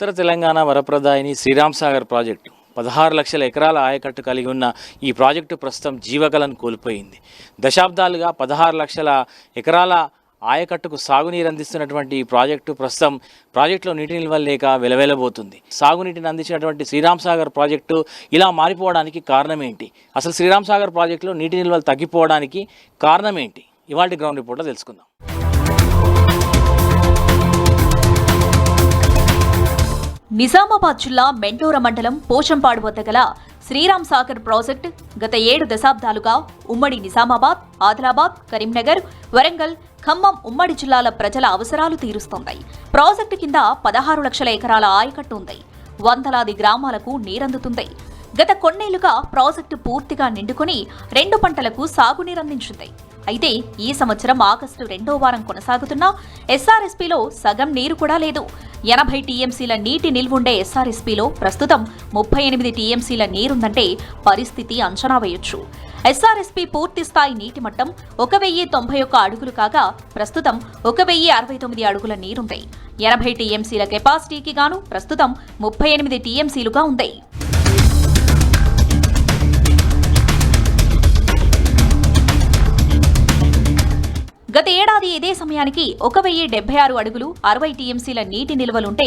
ఉత్తర Telangana వరప్రదాయిని Sriram Sagar project 16 లక్షల ఎకరాల ఆయకట్టు కలిగి ఉన్న ఈ ప్రాజెక్టు ప్రస్తుతం జీవకళను కోల్పోయింది. దశాబ్దాలుగా 16 లక్షల ఎకరాల ఆయకట్టుకు సాగునీరు అందిస్తున్నటువంటి ఈ ప్రాజెక్టు ప్రస్తుతం ప్రాజెక్టులో నీటి నిల్వలు లేక వెలవెలబోతుంది. సాగునీటిని అందించినటువంటి శ్రీరామ్ సాగర్ ప్రాజెక్టు ఇలా మారిపోవడానికి కారణం ఏంటి? అసలు శ్రీరామ్ సాగర్ ప్రాజెక్టులో నీటి నిల్వలు తగ్గిపోవడానికి కారణం ఏంటి? ఇవాల్టి గ్రౌండ్ రిపోర్ట్లో తెలుసుకుందాం. నిజామాబాద్ జిల్లా మెంటోర మండలం పోచంపాడు వద్ద గల శ్రీరామ్ సాగర్ ప్రాజెక్టు గత 7 దశాబ్దాలుగా ఉమ్మడి నిజామాబాద్, ఆదిలాబాద్, కరీంనగర్, వరంగల్, ఖమ్మం ఉమ్మడి జిల్లాల ప్రజల అవసరాలు తీరుస్తోంది. ప్రాజెక్టు కింద 16 లక్షల ఎకరాల ఆయకట్టు ఉంది. వందలాది గ్రామాలకు నీరందుతుంది. గత కొన్నేళ్లుగా ప్రాజెక్టు పూర్తిగా నిండుకుని 2 పంటలకు సాగునీరందించింది. అయితే ఈ సంవత్సరం ఆగస్టు 2వ వారం కొనసాగుతున్న ఎస్ఆర్ఎస్పీలో సగం నీరు కూడా లేదు. 80 టీఎంసీల నీటి నిల్వుండే ఎస్ఆర్ఎస్పీలో ప్రస్తుతం 38 టీఎంసీల నీరుందంటే పరిస్థితి అంచనా వేయొచ్చు. ఎస్ఆర్ఎస్పీ పూర్తి స్థాయి నీటి మట్టం 1091 అడుగులు కాగా ప్రస్తుతం 1069 అడుగుల నీరుంది. 80 టీఎంసీల కెపాసిటీకి గాను ప్రస్తుతం 38 టీఎంసీలుగా ఉంది. గత ఏడాది ఇదే సమయానికి 1076 అడుగులు 60 టీఎంసీల నీటి నిల్వలుంటే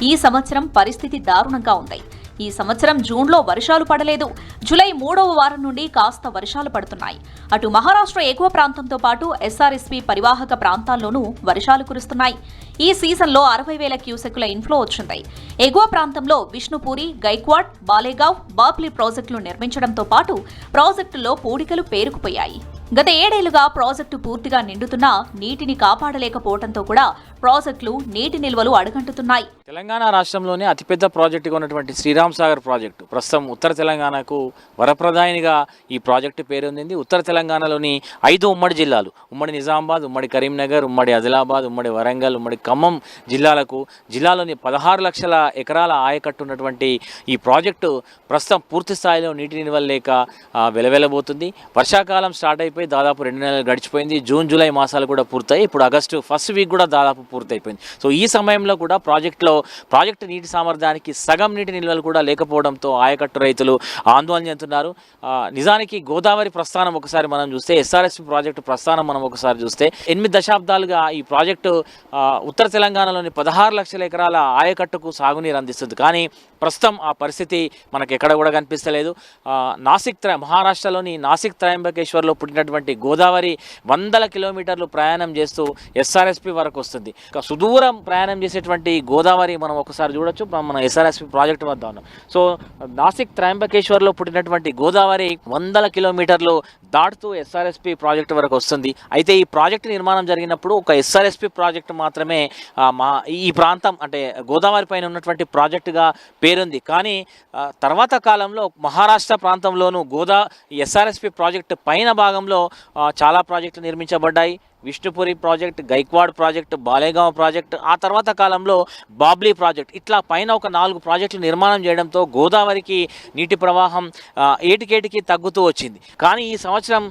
ఈ సంవత్సరం పరిస్థితి దారుణంగా ఉంది. ఈ సంవత్సరం జూన్లో వర్షాలు పడలేదు. జూలై 3వ వారం నుండి కాస్త వర్షాలు పడుతున్నాయి. అటు మహారాష్ట్ర ఎగువ ప్రాంతంతో పాటు ఎస్ఆర్ఎస్పీ పరివాహక ప్రాంతాల్లోనూ వర్షాలు కురుస్తున్నాయి. ఈ సీజన్లో 60,000 క్యూసెక్కుల ఇన్ఫ్లో వచ్చింది. ఎగువ ప్రాంతంలో విష్ణుపూరి, గైక్వాడ్, బాలేగావ్, బాప్లీ ప్రాజెక్టులు నిర్మించడంతో పాటు ప్రాజెక్టుల్లో పూడికలు పేరుకుపోయాయి. గత 7 ఏళ్లుగా ప్రాజెక్టు పూర్తిగా నిండుతున్నా నీటిని కాపాడలేకపోవడంతో కూడా ప్రాజెక్టులు నీటి నిల్వలు అడుగంటుతున్నాయి. తెలంగాణ రాష్ట్రంలోనే అతిపెద్ద ప్రాజెక్టుగా ఉన్నటువంటి శ్రీరామ్ సాగర్ ప్రాజెక్టు ప్రస్తుతం ఉత్తర తెలంగాణకు వరప్రదాయినిగా ఈ ప్రాజెక్టు పేరొందింది. ఉత్తర తెలంగాణలోని 5 ఉమ్మడి జిల్లాలు, ఉమ్మడి నిజామాబాద్, ఉమ్మడి కరీంనగర్, ఉమ్మడి ఆదిలాబాద్, ఉమ్మడి వరంగల్, ఉమ్మడి ఖమ్మం జిల్లాలోని 16 లక్షల ఎకరాల ఆయకట్టు ఉన్నటువంటి ఈ ప్రాజెక్టు ప్రస్తుతం పూర్తి స్థాయిలో నీటి నిల్వలు లేక వెలవెలబోతుంది. వర్షాకాలం స్టార్ట్ అయిపోయి దాదాపు 2 నెలలు గడిచిపోయింది. జూన్, జూలై మాసాలు కూడా పూర్తయి ఇప్పుడు ఆగస్టు ఫస్ట్ వీక్ కూడా దాదాపు పూర్తయిపోయింది. సో ఈ సమయంలో కూడా ప్రాజెక్టు నీటి సామర్థ్యానికి సగం నీటి నిల్వలు కూడా లేకపోవడంతో ఆయకట్టు రైతులు ఆందోళన చెందుతున్నారు. నిజానికి గోదావరి ప్రస్థానం ఒకసారి మనం చూస్తే, ఎస్ఆర్ఎస్పీ ప్రాజెక్టు ప్రస్థానం మనం ఒకసారి చూస్తే 8 దశాబ్దాలుగా ఈ ప్రాజెక్టు ఉత్తర తెలంగాణలోని 16 లక్షల ఎకరాల ఆయకట్టుకు సాగునీరు అందిస్తుంది. కానీ ప్రస్తుతం ఆ పరిస్థితి మనకు ఎక్కడ కూడా కనిపిస్తలేదు. మహారాష్ట్రలోని నాసిక్ త్రయంబకేశ్వర్లో పుట్టినటువంటి గోదావరి 100 కిలోమీటర్లు ప్రయాణం చేస్తూ ఎస్ఆర్ఎస్పీ వరకు వస్తుంది. సుదూరం ప్రయాణం చేసేటువంటి గోదావరి మనం ఒకసారి చూడొచ్చు. మన ఎస్ఆర్ఎస్పీ ప్రాజెక్టు వద్ద ఉన్నాం. సో నాసిక్ త్రయంబకేశ్వర్లో పుట్టినటువంటి గోదావరి 100 కిలోమీటర్లు దాటుతూ ఎస్ఆర్ఎస్పీ ప్రాజెక్టు వరకు వస్తుంది. అయితే ఈ ప్రాజెక్టు నిర్మాణం జరిగినప్పుడు ఒక ఎస్ఆర్ఎస్పీ ప్రాజెక్టు మాత్రమే ఈ ప్రాంతం అంటే గోదావరి పైన ఉన్నటువంటి ప్రాజెక్టుగా పేరుంది. కానీ తర్వాత కాలంలో మహారాష్ట్ర ప్రాంతంలోనూ ఎస్ఆర్ఎస్పీ ప్రాజెక్టు పైన భాగంలో చాలా ప్రాజెక్టులు నిర్మించబడ్డాయి. Vishnupuri project, Gaikwad project, Balegaon project, ఆ తర్వాత కాలంలో బాబ్లీ ప్రాజెక్ట్, ఇట్లా పైన ఒక 4 ప్రాజెక్టులు నిర్మాణం చేయడంతో గోదావరికి నీటి ప్రవాహం ఏటికేటికి తగ్గుతూ వచ్చింది. కానీ ఈ సంవత్సరం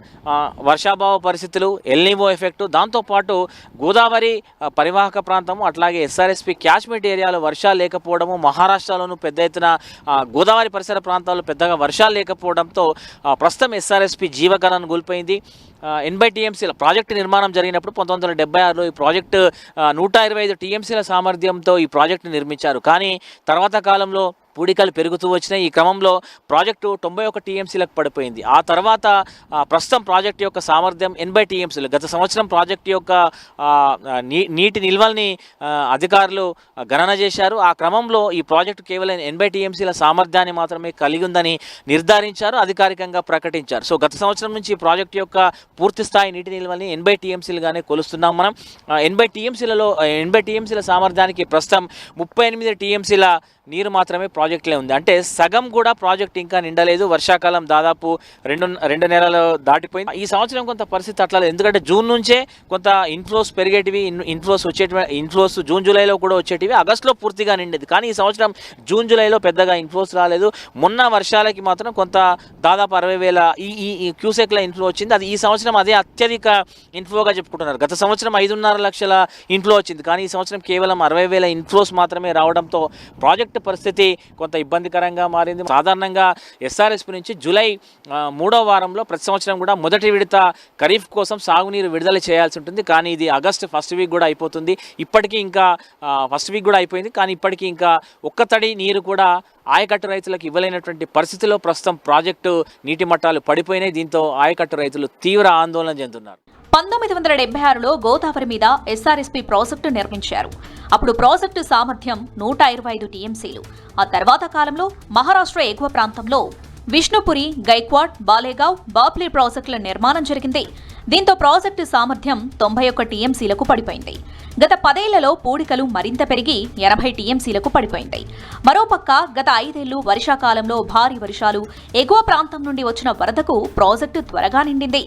వర్షాభావ పరిస్థితులు, ఎల్నివో ఎఫెక్టు, దాంతోపాటు గోదావరి పరివాహక ప్రాంతము అట్లాగే ఎస్ఆర్ఎస్పీ క్యాచ్మెంట్ ఏరియాలో వర్షాలు లేకపోవడము, మహారాష్ట్రలోనూ పెద్ద ఎత్తున గోదావరి పరిసర ప్రాంతాల్లో పెద్దగా వర్షాలు లేకపోవడంతో ప్రస్తుతం ఎస్ఆర్ఎస్పీ జీవకళను కోల్పోయింది. 80 టీఎంసీల ప్రాజెక్టు నిర్మాణం జరిగినప్పుడు 1976లో ఈ ప్రాజెక్టు 125 టీఎంసీల సామర్థ్యంతో ఈ ప్రాజెక్టు నిర్మించారు. కానీ తర్వాత కాలంలో పూడికలు పెరుగుతూ వచ్చినాయి. ఈ క్రమంలో ప్రాజెక్టు 91 టీఎంసీలకు పడిపోయింది. ఆ తర్వాత ప్రస్తుతం ప్రాజెక్టు యొక్క సామర్థ్యం 80 టీఎంసీలు. గత సంవత్సరం ప్రాజెక్టు యొక్క నీటి నిల్వల్ని అధికారులు గణన చేశారు. ఆ క్రమంలో ఈ ప్రాజెక్టు కేవలం 80 టీఎంసీల సామర్థ్యాన్ని మాత్రమే కలిగి ఉందని నిర్ధారించారు, అధికారికంగా ప్రకటించారు. సో గత సంవత్సరం నుంచి ఈ ప్రాజెక్టు యొక్క పూర్తి స్థాయి నీటి నిల్వల్ని 80 టీఎంసీలుగానే కొలుస్తున్నాం మనం. 80 టీఎంసీల సామర్థ్యానికి ప్రస్తుతం 38 టీఎంసీల నీరు మాత్రమే ప్రాజెక్టులే ఉంది. అంటే సగం కూడా ప్రాజెక్ట్ ఇంకా నిండలేదు. వర్షాకాలం దాదాపు రెండు నెలలు దాటిపోయింది. ఈ సంవత్సరం కొంత పరిస్థితి అట్లా లేదు. ఎందుకంటే జూన్ నుంచే కొంత ఇన్ఫ్లోస్ పెరిగేటివి, ఇన్ఫ్లోస్ జూన్ జూలైలో కూడా వచ్చేటివి, ఆగస్టులో పూర్తిగా నిండేది. కానీ ఈ సంవత్సరం జూన్ జూలైలో పెద్దగా ఇన్ఫ్లోస్ రాలేదు. మొన్న వర్షాలకి మాత్రం కొంత దాదాపు 60,000 ఈ క్యూసెక్ల ఇన్ఫ్లో వచ్చింది. అది ఈ సంవత్సరం అదే అత్యధిక ఇన్ఫ్లోగా చెప్పుకుంటున్నారు. గత సంవత్సరం 5.5 లక్షల ఇన్ఫ్లో వచ్చింది. కానీ ఈ సంవత్సరం కేవలం 60,000 ఇన్ఫ్లోస్ మాత్రమే రావడంతో ప్రాజెక్టు పరిస్థితి కొంత ఇబ్బందికరంగా మారింది. సాధారణంగా ఎస్ఆర్ఎస్పీ నుంచి జూలై 3వ వారంలో ప్రతి సంవత్సరం కూడా మొదటి విడత ఖరీఫ్ కోసం సాగునీరు విడుదల చేయాల్సి ఉంటుంది. కానీ ఇది ఆగస్టు ఫస్ట్ వీక్ కూడా అయిపోతుంది. ఇప్పటికీ ఇంకా ఫస్ట్ వీక్ కూడా అయిపోయింది. కానీ ఇప్పటికీ ఇంకా ఒక్క తడి నీరు కూడా ఆయకట్టు రైతులకు ఇవ్వలేనటువంటి పరిస్థితిలో ప్రస్తుతం ప్రాజెక్టు నీటి మట్టాలు పడిపోయినాయి. దీంతో ఆయకట్టు రైతులు తీవ్ర ఆందోళన చెందుతున్నారు. 1976లో గోదావరి మీద ఎస్ఆర్ఎస్పీ ప్రాజెక్టు నిర్మించారు. అప్పుడు ప్రాజెక్టు సామర్థ్యం 125 టీఎంసీలు. ఆ తర్వాత కాలంలో మహారాష్ట్ర ఎగువ ప్రాంతంలో విష్ణుపురి, గైక్వాడ్, బాలేగావ్, బాప్లీ ప్రాజెక్టుల నిర్మాణం జరిగింది. దీంతో ప్రాజెక్టు సామర్థ్యం 91 టీఎంసీలకు పడిపోయింది. గత 10 ఏళ్లలో పూడికలు మరింత పెరిగి 80 టీఎంసీలకు పడిపోయింది. మరోపక్క గత 5 ఏళ్లు వర్షాకాలంలో భారీ వర్షాలు, ఎగువ ప్రాంతం నుండి వచ్చిన వరదకు ప్రాజెక్టు త్వరగా నిండింది.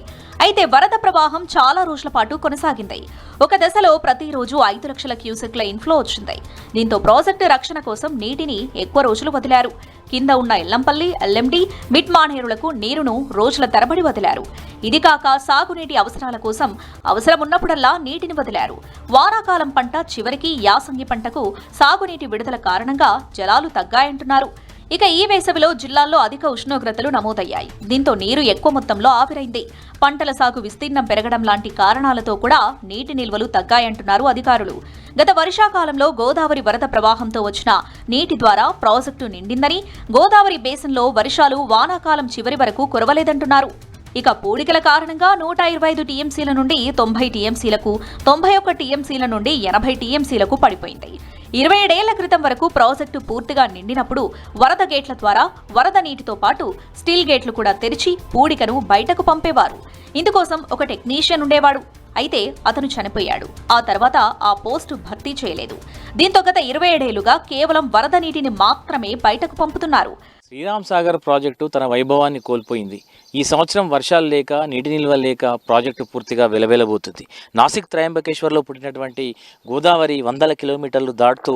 అయితే వరద ప్రవాహం చాలా రోజుల పాటు కొనసాగింది. ఒక దశలో ప్రతిరోజు 5 లక్షల క్యూసెక్ల ఇన్ఫ్లో వచ్చింది. దీంతో ప్రాజెక్టు రక్షణ కోసం నీటిని ఎక్కువ రోజులు వదిలారు. కింద ఉన్న ఎల్లంపల్లి, ఎల్ఎండి, మిడ్ మానేరులకు నీరును రోజుల తరబడి వదిలారు. ఇది కాక సాగునీటి అవసరాల కోసం అవసరం ఉన్నప్పుడల్లా నీటిని వదిలారు. వానాకాలం పంట చివరికి యాసంగి పంటకు సాగునీటి విడుదల కారణంగా జలాలు తగ్గాయంటున్నారు. ఇక ఈ వేసవిలో జిల్లాల్లో అధిక ఉష్ణోగ్రతలు నమోదయ్యాయి. దీంతో నీరు ఎక్కువ మొత్తంలో ఆవిరైంది. పంటల సాగు విస్తీర్ణం పెరగడం లాంటి కారణాలతో కూడా నీటి నిల్వలు తగ్గాయంటున్నారు అధికారులు. గత వర్షాకాలంలో గోదావరి వరద ప్రవాహంతో వచ్చిన నీటి ద్వారా ప్రాజెక్టు నిండిందని, గోదావరి బేసిన్లో వర్షాలు వానాకాలం చివరి వరకు కురవలేదంటున్నారు. ఇక పూడికల కారణంగా 125 టీఎంసీల నుండి 90 టీఎంసీలకు, 91 టీఎంసీల నుండి 80 టీఎంసీలకు పడిపోయింది. 27 ఏళ్ల క్రితం వరకు ప్రాజెక్టు పూర్తిగా నిండినప్పుడు వరద గేట్ల ద్వారా వరద నీటితో పాటు స్టీల్ గేట్లు కూడా తెరిచి పూడికను బయటకు పంపేవారు. ఇందుకోసం ఒక టెక్నీషియన్ ఉండేవాడు. అయితే అతను చనిపోయాడు. ఆ తర్వాత ఆ పోస్టు భర్తీ చేయలేదు. దీంతో గత 27 ఏళ్లుగా కేవలం వరద నీటిని మాత్రమే బయటకు పంపుతున్నారు. శ్రీరామ్ సాగర్ ప్రాజెక్టు తన వైభవాన్ని కోల్పోయింది. ఈ సంవత్సరం వర్షాలు లేక, నీటి నిల్వ లేక ప్రాజెక్టు పూర్తిగా వెలవెలబోతుంది. నాసిక్ త్రయంబకేశ్వర్లో పుట్టినటువంటి గోదావరి 100 కిలోమీటర్లు దాటుతూ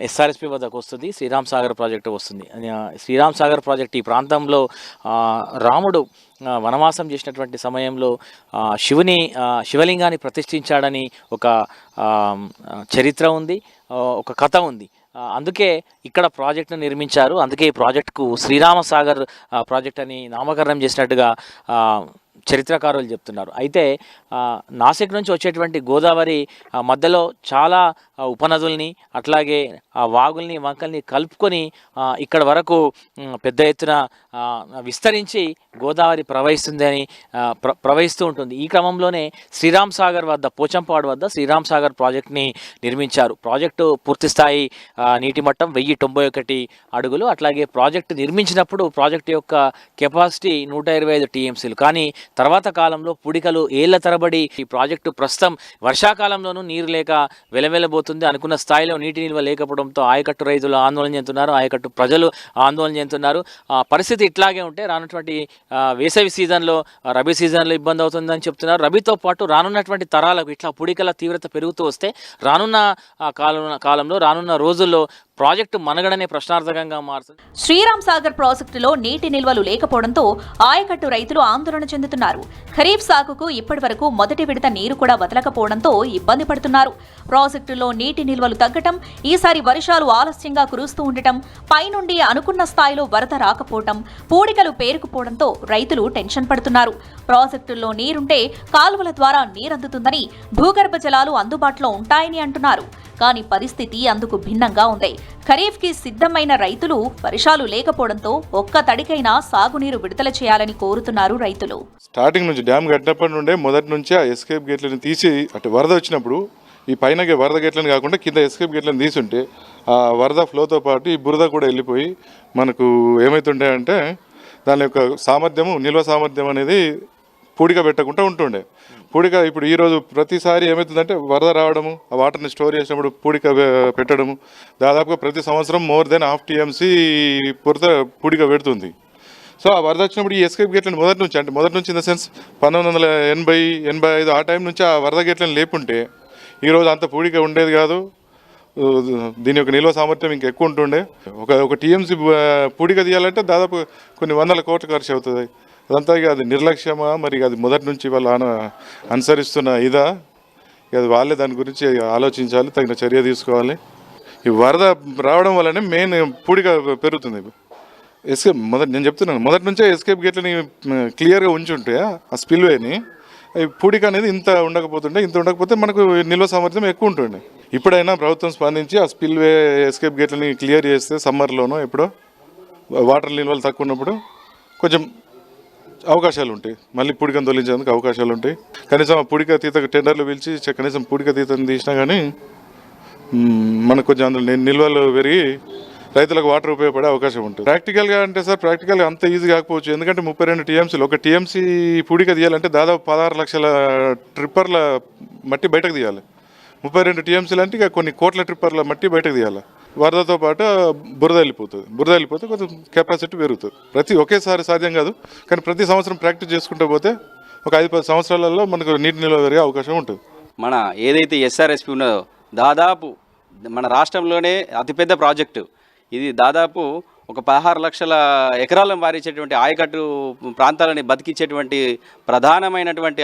ఎస్ఆర్ఎస్పీ వద్దకు వస్తుంది. శ్రీరామ్ సాగర్ ప్రాజెక్టు వస్తుంది. శ్రీరామ్ సాగర్ ప్రాజెక్టు ఈ ప్రాంతంలో రాముడు వనవాసం చేసినటువంటి సమయంలో శివలింగాన్ని ప్రతిష్ఠించాడని ఒక చరిత్ర ఉంది, ఒక కథ ఉంది. అందుకే ఇక్కడ ప్రాజెక్టును నిర్మించారు. అందుకే ఈ ప్రాజెక్టుకు శ్రీరామ సాగర్ ప్రాజెక్ట్ అని నామకరణం చేసినట్టుగా చరిత్రకారులు చెప్తున్నారు. అయితే నాసిక్ నుంచి వచ్చేటువంటి గోదావరి మధ్యలో చాలా ఉపనదుల్ని, అట్లాగే వాగుల్ని, వంకల్ని కలుపుకొని ఇక్కడ వరకు పెద్ద ఎత్తున విస్తరించి గోదావరి ప్రవహిస్తూ ఉంటుంది. ఈ క్రమంలోనే శ్రీరామ్ సాగర్ వద్ద, పోచంపాడు వద్ద శ్రీరామ్ సాగర్ ప్రాజెక్ట్ని నిర్మించారు. ప్రాజెక్టు పూర్తిస్థాయి నీటి మట్టం 1091 అడుగులు. అట్లాగే ప్రాజెక్టు నిర్మించినప్పుడు ప్రాజెక్టు యొక్క కెపాసిటీ 125 టీఎంసీలు. కానీ తర్వాత కాలంలో పుడికలు ఏళ్ల తరబడి ఈ ప్రాజెక్టు ప్రస్తుతం వర్షాకాలంలోనూ నీరు లేక వెలవెలబోతుంది. అనుకున్న స్థాయిలో నీటి నిల్వ లేకపోవడంతో ఆయకట్టు రైతులు ఆందోళన చెందుతున్నారు, ఆయకట్టు ప్రజలు ఆందోళన చెందుతున్నారు. పరిస్థితి ఇట్లాగే ఉంటే రానున్నటువంటి వేసవి సీజన్లో, రబీ సీజన్లో ఇబ్బంది అవుతుందని చెప్తున్నారు. రబీతో పాటు రానున్నటువంటి తరాలకు ఇట్లా పుడికల తీవ్రత పెరుగుతూ వస్తే రానున్న కాలంలో, రానున్న రోజుల్లో ప్రాజెక్టు మనగడనే ప్రశ్నార్థకంగా మారుతుంది. శ్రీరామ్ సాగర్ ప్రాజెక్టులో నీటి నిల్వలు లేకపోవడంతో ఆయకట్టు రైతులు ఆందోళన చెందుతున్నారు. ఖరీఫ్ సాగుకు ఇప్పటి వరకు మొదటి విడత నీరు కూడా వదలకపోవడంతో ఇబ్బంది పడుతున్నారు. ప్రాజెక్టులో నీటి నిల్వలు తగ్గటం, ఈసారి వర్షాలు ఆలస్యంగా కురుస్తూ ఉండటం, పైనుండి అనుకున్న స్థాయిలో వరద రాకపోవటం, పూడికలు పేరుకుపోవడంతో రైతులు టెన్షన్ పడుతున్నారు. ప్రాజెక్టుల్లో నీరుంటే కాలువల ద్వారా నీరందుతుందని, భూగర్భ జలాలు అందుబాటులో ఉంటాయని అంటున్నారు. కానీ పరిస్థితి అందుకు భిన్నంగా ఉంది. ఖరీఫ్కి సిద్ధమైన రైతులు వర్షాలు లేకపోవడంతో ఒక్క తడికైనా సాగునీరు విడుదల చేయాలని కోరుతున్నారు రైతులు. స్టార్టింగ్ నుంచి డ్యామ్ కట్టినప్పటి నుండే మొదటి నుంచి ఆ ఎస్కేప్ గేట్లను తీసి, అటు వరద వచ్చినప్పుడు ఈ పైన వరద గేట్లను కాకుండా కింద ఎస్కేప్ గేట్లను తీసుంటే ఆ వరద ఫ్లోతో పాటు ఈ బురద కూడా వెళ్ళిపోయి మనకు ఏమవుతుంటాయంటే దాని యొక్క సామర్థ్యము, నిల్వ సామర్థ్యం అనేది పూడిక పెట్టకుండా ఉంటుండే. పూడిక ఇప్పుడు ఈరోజు ప్రతిసారి ఏమవుతుందంటే వరద రావడము, ఆ వాటర్ని స్టోర్ చేసినప్పుడు పూడిక పెట్టడము, దాదాపుగా ప్రతి సంవత్సరం మోర్ దెన్ 1/2 TMC పూడిక పెడుతుంది. సో ఆ వరద వచ్చినప్పుడు ఈ ఎస్కేప్ గేట్లను మొదటి నుంచి ఇన్ ద సెన్స్ 1980-85 ఆ టైం నుంచి ఆ వరద గేట్లను లేపుంటే ఈరోజు అంత పూడిక ఉండేది కాదు. దీని యొక్క నిల్వ సామర్థ్యం ఇంకా ఎక్కువ ఉంటుండే. ఒక TMC పూడిక తీయాలంటే దాదాపు కొన్ని వందల కోట్ల ఖర్చు అవుతుంది. అదంతా ఇక అది నిర్లక్ష్యమా, మరి అది మొదటి నుంచి వాళ్ళు అనుసరిస్తున్న ఇదా, అది వాళ్ళే దాని గురించి ఆలోచించాలి, తగిన చర్య తీసుకోవాలి. ఈ వరద రావడం వల్లనే మెయిన్ పూడిక పెరుగుతుంది. నేను చెప్తున్నాను, మొదటి నుంచే ఎస్కేప్ గేట్లని క్లియర్గా ఉంచుంటే ఆ స్పిల్వేని పూడిక అనేది ఇంత ఉండకపోతే మనకు నిల్వ సామర్థ్యం ఎక్కువ ఉంటుండే. ఇప్పుడైనా ప్రభుత్వం స్పందించి ఆ స్పిల్వే ఎస్కేప్ గేట్లని క్లియర్ చేస్తే సమ్మర్లోనో ఎప్పుడో వాటర్ నిల్వలు తక్కువ ఉన్నప్పుడు కొంచెం అవకాశాలు ఉంటాయి, మళ్ళీ పూడికను తొలగించేందుకు అవకాశాలు ఉంటాయి. కనీసం ఆ పూడిక తీత టెండర్లు పిలిచి కనీసం పూడిక తీతను తీసినా కానీ మనకు కొంచెం అందులో నిల్వలు పెరిగి రైతులకు వాటర్ ఉపయోగపడే అవకాశం ఉంటుంది. ప్రాక్టికల్గా అంటే సార్, ప్రాక్టికల్గా అంత ఈజీ కాకపోవచ్చు. ఎందుకంటే 32 TMCలు ఒక TMC పూడిక తీయాలంటే దాదాపు 16 లక్షల ట్రిప్పర్ల మట్టి బయటకు తీయాలి. 32 TMCలు అంటే ఇక కొన్ని కోట్ల ట్రిప్పర్ల మట్టి బయటకు తీయాలి. వరదతో పాటు బురద వెళ్ళిపోతే కొంచెం కెపాసిటీ పెరుగుతుంది. ఒకేసారి సాధ్యం కాదు, కానీ ప్రతి సంవత్సరం ప్రాక్టీస్ చేసుకుంటూ పోతే ఒక 5-10 సంవత్సరాలలో మనకు నీటి నిల్వ పెరిగే అవకాశం ఉంటుంది. మన ఏదైతే SRSP ఉన్నదో దాదాపు మన రాష్ట్రంలోనే అతిపెద్ద ప్రాజెక్టు ఇది. దాదాపు ఒక 16 లక్షల ఎకరాలను వారించేటువంటి ఆయకట్టు ప్రాంతాలని బతికించేటువంటి ప్రధానమైనటువంటి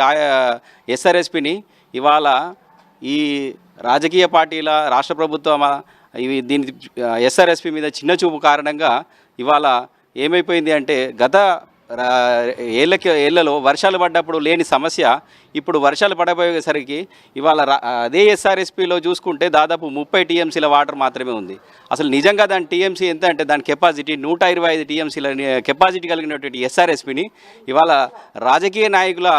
SRSPని ఇవాళ ఈ రాజకీయ పార్టీల, రాష్ట్ర ప్రభుత్వం దీని SRSP మీద చిన్న చూపు కారణంగా ఇవాళ ఏమైపోయింది అంటే గత ఏళ్లలో వర్షాలు పడ్డప్పుడు లేని సమస్య ఇప్పుడు వర్షాలు పడబోయేసరికి ఇవాళ అదే SRSPలో చూసుకుంటే దాదాపు 30 TMCల వాటర్ మాత్రమే ఉంది. అసలు నిజంగా దాని TMC ఎంత అంటే దాని కెపాసిటీ 125 TMCల కెపాసిటీ కలిగినటువంటి SRSPని ఇవాళ రాజకీయ నాయకుల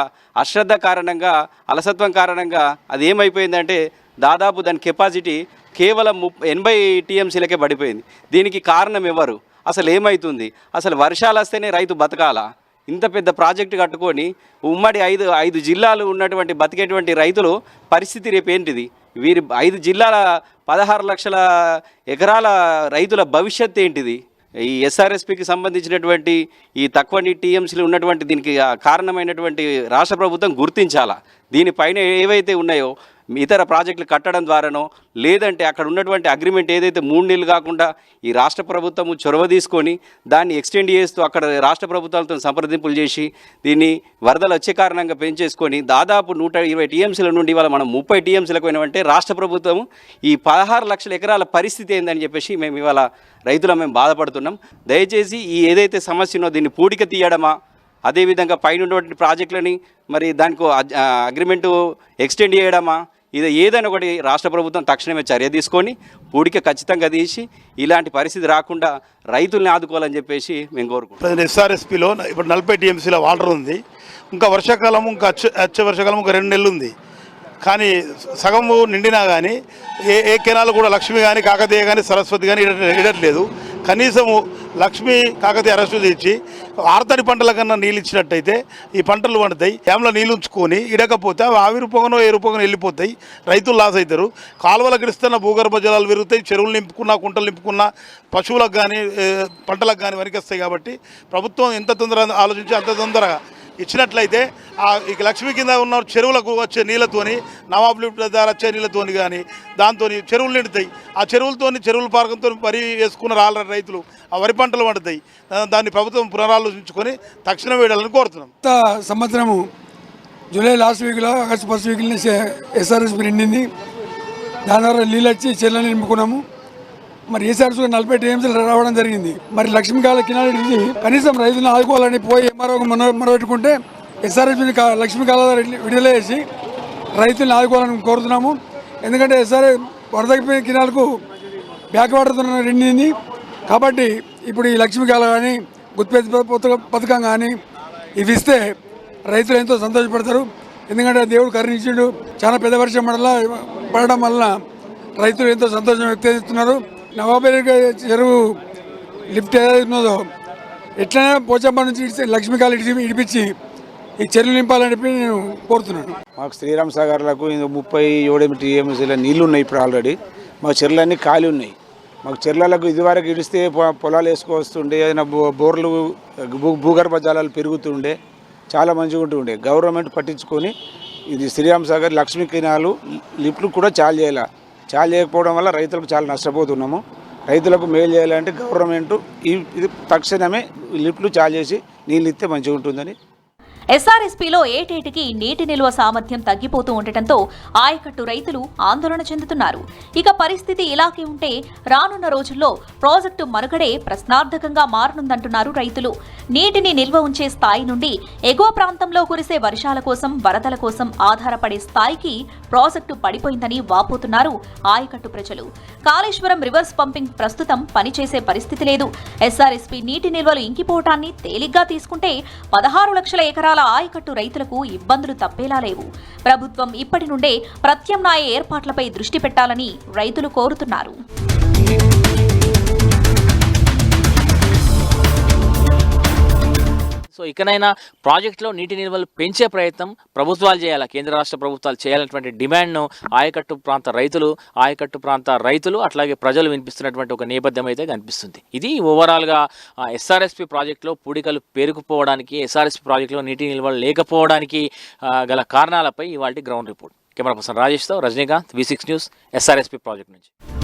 అశ్రద్ధ కారణంగా, అలసత్వం కారణంగా అది ఏమైపోయిందంటే దాదాపు దాని కెపాసిటీ కేవలం 80 TMCలకే పడిపోయింది. దీనికి కారణం ఎవరు? అసలు ఏమవుతుంది? అసలు వర్షాలు వస్తేనే రైతు బతకాలా? ఇంత పెద్ద ప్రాజెక్టు కట్టుకొని ఉమ్మడి ఐదు జిల్లాలు ఉన్నటువంటి బతికేటువంటి రైతులు పరిస్థితి రేపు ఏంటిది? వీరి 5 జిల్లాల 16 లక్షల ఎకరాల రైతుల భవిష్యత్తు ఏంటిది? ఈ SRSPకి సంబంధించినటువంటి ఈ తక్కువ TMCలు ఉన్నటువంటి దీనికి కారణమైనటువంటి రాష్ట్ర ప్రభుత్వం గుర్తించాలా. దీనిపైన ఏవైతే ఉన్నాయో ఇతర ప్రాజెక్టులు కట్టడం ద్వారానో లేదంటే అక్కడ ఉన్నటువంటి అగ్రిమెంట్ ఏదైతే 3 నెలలు కాకుండా ఈ రాష్ట్ర ప్రభుత్వము చొరవ తీసుకొని దాన్ని ఎక్స్టెండ్ చేస్తూ అక్కడ రాష్ట్ర ప్రభుత్వాలతో సంప్రదింపులు చేసి దీన్ని వరదలు వచ్చే కారణంగా పెంచేసుకొని దాదాపు 120 TMCల నుండి ఇవాళ మనం 30 TMCలకు పోయినామంటే రాష్ట్ర ప్రభుత్వం ఈ 16 లక్షల ఎకరాల పరిస్థితి ఏందని చెప్పేసి మేము ఇవాళ రైతులం మేము బాధపడుతున్నాం. దయచేసి ఈ ఏదైతే సమస్య ఉన్నో దీన్ని పూడిక తీయడమా, అదేవిధంగా పైన ఉన్నటువంటి ప్రాజెక్టులని మరి దానికి అగ్రిమెంటు ఎక్స్టెండ్ చేయడమా, ఇది ఏదైనా ఒకటి రాష్ట్ర ప్రభుత్వం తక్షణమే చర్య తీసుకొని పూడిక ఖచ్చితంగా తీసి ఇలాంటి పరిస్థితి రాకుండా రైతుల్ని ఆదుకోవాలని చెప్పేసి మేము కోరుకుంటున్నాం. SRSPలో ఇప్పుడు 40 TMCల వాటర్ ఉంది. ఇంకా వర్షాకాలం వచ్చే వర్షాకాలం ఇంకా 2 నెలలు ఉంది. కానీ సగము నిండినా కానీ ఏ కెనాలు కూడా లక్ష్మి కానీ కాకతీయ కానీ సరస్వతి కానీ ఇడట్లేదు. కనీసము లక్ష్మి కాకతీయ అరెస్టు తెచ్చి ఆర్తడి పంటల కన్నా నీళ్ళు ఇచ్చినట్టయితే ఈ పంటలు పండుతాయి. డ్యాంలో నీళ్ళు ఉంచుకొని ఇడకపోతే ఆవి రూపంగానో ఏ రూపంగా వెళ్ళిపోతాయి, రైతులు లాస్ అవుతారు. కాలువలకు ఇస్తున్న భూగర్భ జలాలు పెరుగుతాయి, చెరువులు నింపుకున్నా కుంటలు నింపుకున్నా పశువులకు కానీ పంటలకు కానీ వరికొస్తాయి. కాబట్టి ప్రభుత్వం ఎంత తొందరగా ఆలోచించి అంత తొందరగా ఇచ్చినట్లయితే ఇక లక్ష్మి కింద ఉన్న చెరువులకు వచ్చే నీళ్ళతోని, నవాబ్ లిఫ్ట్ ద్వారా వచ్చే నీళ్ళతోని కానీ దాంతో చెరువులు నిండుతాయి. ఆ చెరువుల పార్కంతో వరి వేసుకున్న రాళ్ళ రైతులు ఆ వరి పంటలు పండుతాయి. దాన్ని ప్రభుత్వం పునరాలోచించుకొని తక్షణం వేయాలని కోరుతున్నాం. సంవత్సరము జూలై లాస్ట్ వీక్లో ఆగస్టు ఫస్ట్ వీక్లో SRSP నిండింది. దాని ద్వారా నీళ్ళు వచ్చి చెర్లను నింపుకున్నాము. మరి SRSP 40 TMCలు రావడం జరిగింది. మరి లక్ష్మీకాల కినాల నుంచి కనీసం రైతులను ఆదుకోవాలని పోయి మొరబెట్టుకుంటే SRSPని లక్ష్మీకాల విడుదల చేసి రైతులను ఆదుకోవాలని కోరుతున్నాము. ఎందుకంటే వరదకి కినాలకు బ్యాక్ వాటర్తో నిండింది. కాబట్టి ఇప్పుడు ఈ లక్ష్మీకాల కానీ గుర్తుపెట్టి పథకం కానీ ఇవి ఇస్తే రైతులు ఎంతో సంతోషపడతారు. ఎందుకంటే దేవుడు కరుణించుడు, చాలా పెద్ద వర్షం పడడం వలన రైతులు ఎంతో సంతోషం వ్యక్తం చేస్తున్నారు. నవాబేరి చెరువు లిఫ్ట్ ఏదైతే ఉన్నదో ఎట్లనే పోచమ్మ నుంచి లక్ష్మీకాలు ఇడిపించి ఈ చెరువులు నింపాలని చెప్పి నేను కోరుతున్నాను. మాకు శ్రీరామ్ సాగర్లకు 37 టీఎంసీల నీళ్లు ఉన్నాయి ఇప్పుడు ఆల్రెడీ. మాకు చెర్లన్నీ ఖాళీ ఉన్నాయి. మాకు చెర్లకు ఇదివరకు ఇడిస్తే పొలాలు వేసుకొస్తుండే, ఏదైనా బోర్లు భూగర్భ జలాలు పెరుగుతుండే, చాలా మంచిగా ఉంటుండే. గవర్నమెంట్ పట్టించుకొని ఇది శ్రీరామ్ సాగర్ లక్ష్మీ కెనాలు లిఫ్ట్లు కూడా చాలు చేయాలి. చాలు చేయకపోవడం వల్ల రైతులకు చాలా నష్టపోతున్నాము. రైతులకు మేలు చేయాలంటే గవర్నమెంట్ ఇది తక్షణమే లిఫ్ట్లు చాలు చేసి నీళ్ళు ఇస్తే మంచిగా ఉంటుందని. ఎస్ఆర్ఎస్పీలో ఏటేటికి నీటి నిల్వ సామర్థ్యం తగ్గిపోతూ ఉండటంతో ఆయకట్టు రైతులు ఆందోళన చెందుతున్నారు. ఇక పరిస్థితి ఇలాగే ఉంటే రానున్న రోజుల్లో ప్రాజెక్టు మనుగడే ప్రశ్నార్థకంగా మారనుందంటున్నారు రైతులు. నీటిని నిల్వ ఉంచే స్థాయి నుండి ఎగువ ప్రాంతంలో కురిసే వర్షాల కోసం, వరదల కోసం ఆధారపడే స్థాయికి ప్రాజెక్టు పడిపోయిందని వాపోతున్నారు ఆయకట్టు ప్రజలు. కాళేశ్వరం రివర్స్ పంపింగ్ ప్రస్తుతం పనిచేసే పరిస్థితి లేదు. ఎస్ఆర్ఎస్పీ నీటి నిల్వలు ఇంకిపోవటాన్ని తేలిగ్గా తీసుకుంటే 16 లక్షల ఎకరాల ఆయకట్టు రైతులకు ఇబ్బందులు తప్పేలా లేవు. ప్రభుత్వం ఇప్పటి నుండే ప్రత్యామ్నాయ ఏర్పాట్లపై దృష్టి పెట్టాలని రైతులు కోరుతున్నారు. సో ఇకనైనా ప్రాజెక్టులో నీటి నిల్వలు పెంచే ప్రయత్నం ప్రభుత్వాలు చేయాలి, కేంద్ర రాష్ట్ర ప్రభుత్వాలు చేయాలన్నటువంటి డిమాండ్ను ఆయకట్టు ప్రాంత రైతులు అట్లాగే ప్రజలు వినిపిస్తున్నటువంటి ఒక నేపథ్యం అయితే కనిపిస్తుంది. ఇది ఓవరాల్గా ఎస్ఆర్ఎస్పీ ప్రాజెక్టులో పూడికలు పేరుకుపోవడానికి, ఎస్ఆర్ఎస్పీ ప్రాజెక్టులో నీటి నిల్వలు లేకపోవడానికి గల కారణాలపై ఇవాళ గ్రౌండ్ రిపోర్ట్. కెమెరా పర్సన్ రాజేష్తో Rajinikanth, V6 news, SRSP project నుంచి.